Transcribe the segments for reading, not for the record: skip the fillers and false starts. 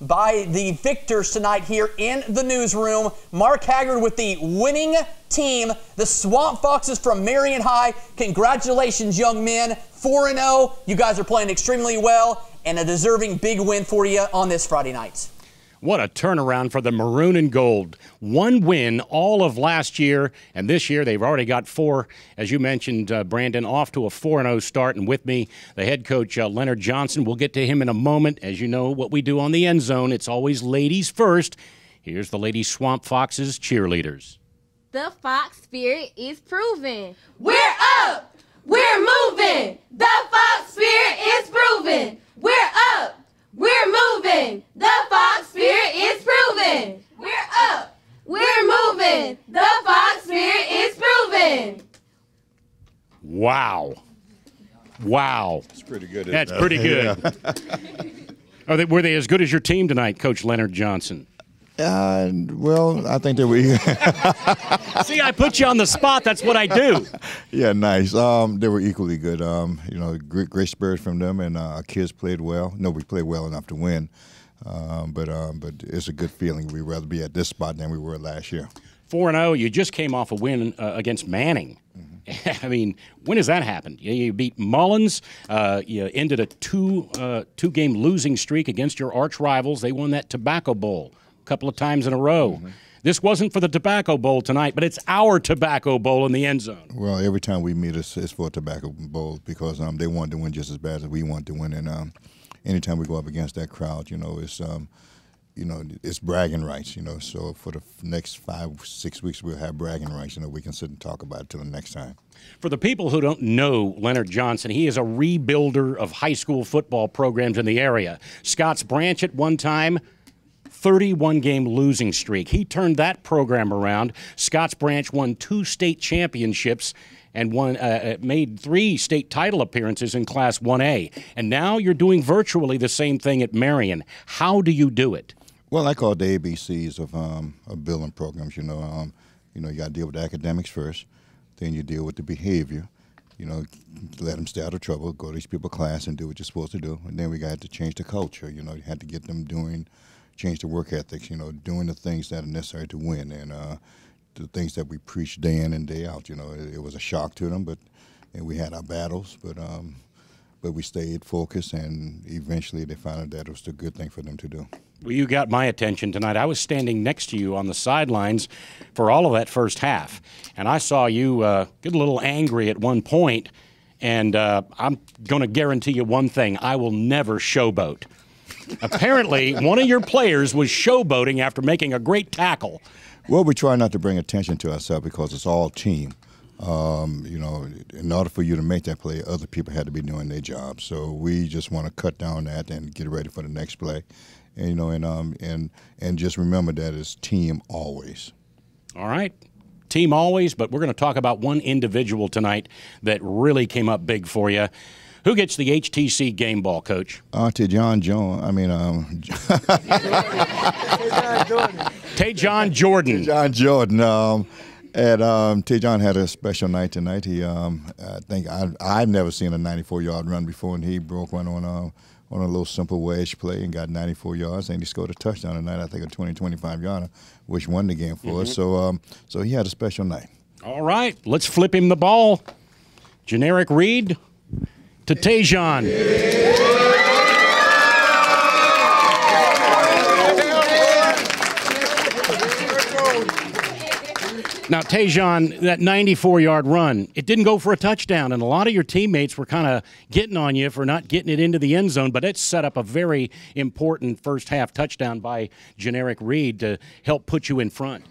by the victors tonight here in the newsroom. Mark Haggard with the winning team, the Swamp Foxes from Marion High. Congratulations, young men. 4-0. You guys are playing extremely well, and a deserving big win for you on this Friday night. What a turnaround for the Maroon and Gold. One win all of last year, and this year they've already got four, as you mentioned, Brandon, off to a 4-0 start. And with me, the head coach, Leonard Johnson. We'll get to him in a moment. As you know what we do on the End Zone, it's always ladies first. Here's the Lady Swamp Foxes cheerleaders. The Fox spirit is proven. We're up! We're moving! The Fox spirit is proven! We're up! We're moving! The Fox spirit is proven! We're up! We're moving! The Fox spirit is proven! Wow. Wow. That's pretty good. That's pretty good. Yeah. Were they as good as your team tonight, Coach Leonard Johnson? Well, I think that we. See, I put you on the spot. That's what I do. Yeah, nice. They were equally good. You know, great spirit from them, and our kids played well. No, we played well enough to win, but it's a good feeling. We'd rather be at this spot than we were last year. 4-0. You just came off a win against Manning. I mean, when has that happened? You beat Mullins. You ended a two-game losing streak against your arch rivals. They won that Tobacco Bowl a couple of times in a row. This wasn't for the Tobacco Bowl tonight, but it's our Tobacco Bowl in the End Zone. Well, every time we meet, it's for a Tobacco Bowl because they wanted to win just as bad as we wanted to win. And anytime we go up against that crowd, it's bragging rights. So for the next 5-6 weeks, we'll have bragging rights. We can sit and talk about it till the next time. For the people who don't know Leonard Johnson, he is a rebuilder of high school football programs in the area. Scotts Branch at one time, 31-game losing streak. He turned that program around. Scotts Branch won 2 state championships and made 3 state title appearances in Class 1A. And now you're doing virtually the same thing at Marion. How do you do it? Well, I call it the ABCs of building programs. You got to deal with the academics first. Then you deal with the behavior. Let them stay out of trouble, go to these people's class and do what you're supposed to do. And then we got to change the culture. You had to get them change the work ethics, doing the things that are necessary to win, and the things that we preach day in and day out. It was a shock to them, and we had our battles, but we stayed focused, and eventually they found out that it was a good thing for them to do. Well, you got my attention tonight. I was standing next to you on the sidelines for all of that first half, and I saw you get a little angry at one point, and I'm going to guarantee you one thing: I will never showboat. Apparently, one of your players was showboating after making a great tackle. Well, we try not to bring attention to ourselves because it's all team. In order for you to make that play, other people had to be doing their job. So we just want to cut down that and get ready for the next play. And just remember that it's team always. All right. Team always, but we're going to talk about one individual tonight that really came up big for you. Who gets the HTC game ball, Coach? Dejan Dejan Jordan. Dejan Jordan. And Dejan had a special night tonight. He, I think I've never seen a 94-yard run before, and he broke one on a little simple wedge play and got 94 yards, and he scored a touchdown tonight. I think a 20-25-yarder, which won the game for us. So he had a special night. All right, let's flip him the ball. Generic read to Dejan. Now, Dejan, that 94-yard run, it didn't go for a touchdown, and a lot of your teammates were kind of getting on you for not getting it into the end zone, but it set up a very important first-half touchdown by Generic Reed to help put you in front.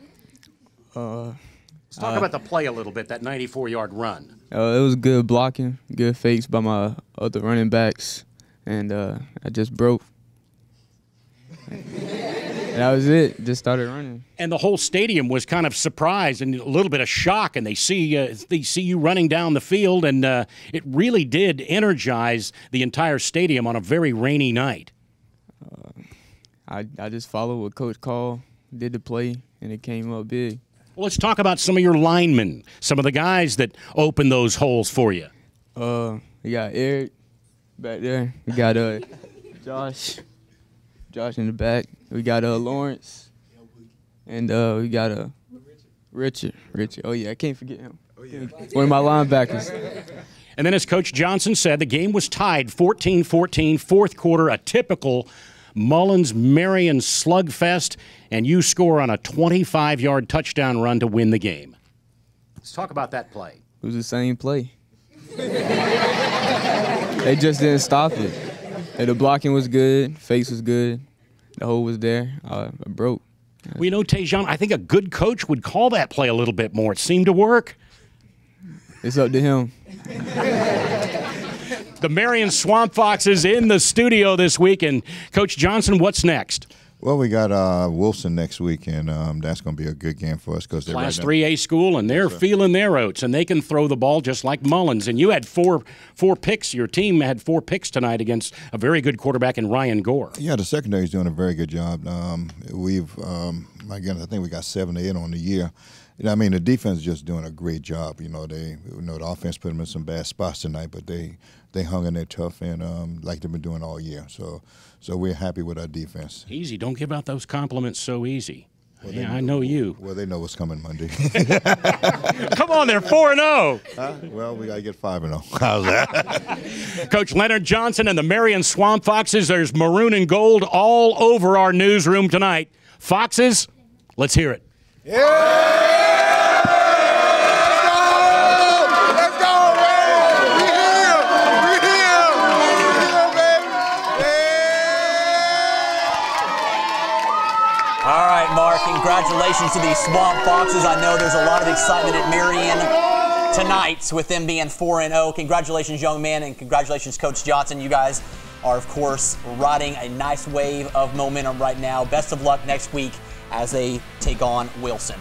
Let's talk about the play a little bit, that 94-yard run. It was good blocking, good fakes by my other running backs, and I just broke. And that was it. Just started running. And the whole stadium was kind of surprised and a little bit of shock, and they see you running down the field, and it really did energize the entire stadium on a very rainy night. I just followed what Coach called, did the play, and it came up big. Well, let's talk about some of your linemen, some of the guys that opened those holes for you. We got Eric back there. We got Josh. Josh in the back. We got Lawrence, and we got Richard. Oh yeah, I can't forget him. One of my linebackers. And then, as Coach Johnson said, the game was tied 14-14, fourth quarter, a typical Mullins-Marion slugfest, and you score on a 25-yard touchdown run to win the game. Let's talk about that play. It was the same play. They just didn't stop it. And the blocking was good, face was good, the hole was there. I broke. Well, you know, Dejan, I think a good coach would call that play a little bit more. It seemed to work. It's up to him. The Marion Swamp Foxes in the studio this week. And, Coach Johnson, what's next? Well, we got Wilson next week, and that's going to be a good game for us because they're Class 3A school, and they're feeling their oats, and they can throw the ball just like Mullins. And you had four picks. Your team had 4 picks tonight against a very good quarterback in Ryan Gore. Yeah, the secondary is doing a very good job. We've, again, I think we got 7 to 8 on the year. You know, I mean, the defense is just doing a great job. You know, the offense put them in some bad spots tonight, but they hung in there tough and like they've been doing all year. So we're happy with our defense. Easy. Don't give out those compliments so easy. Well, yeah, I know you. Well, they know what's coming Monday. Come on, they're 4-0. Well, we got to get 5-0. How's that? Coach Leonard Johnson and the Marion Swamp Foxes, there's maroon and gold all over our newsroom tonight. Foxes, let's hear it. Yeah! All right, Mark, congratulations to the Swamp Foxes. I know there's a lot of excitement at Marion tonight with them being 4-0. Congratulations, young man, and congratulations, Coach Johnson. You guys are, of course, riding a nice wave of momentum right now. Best of luck next week as they take on Wilson.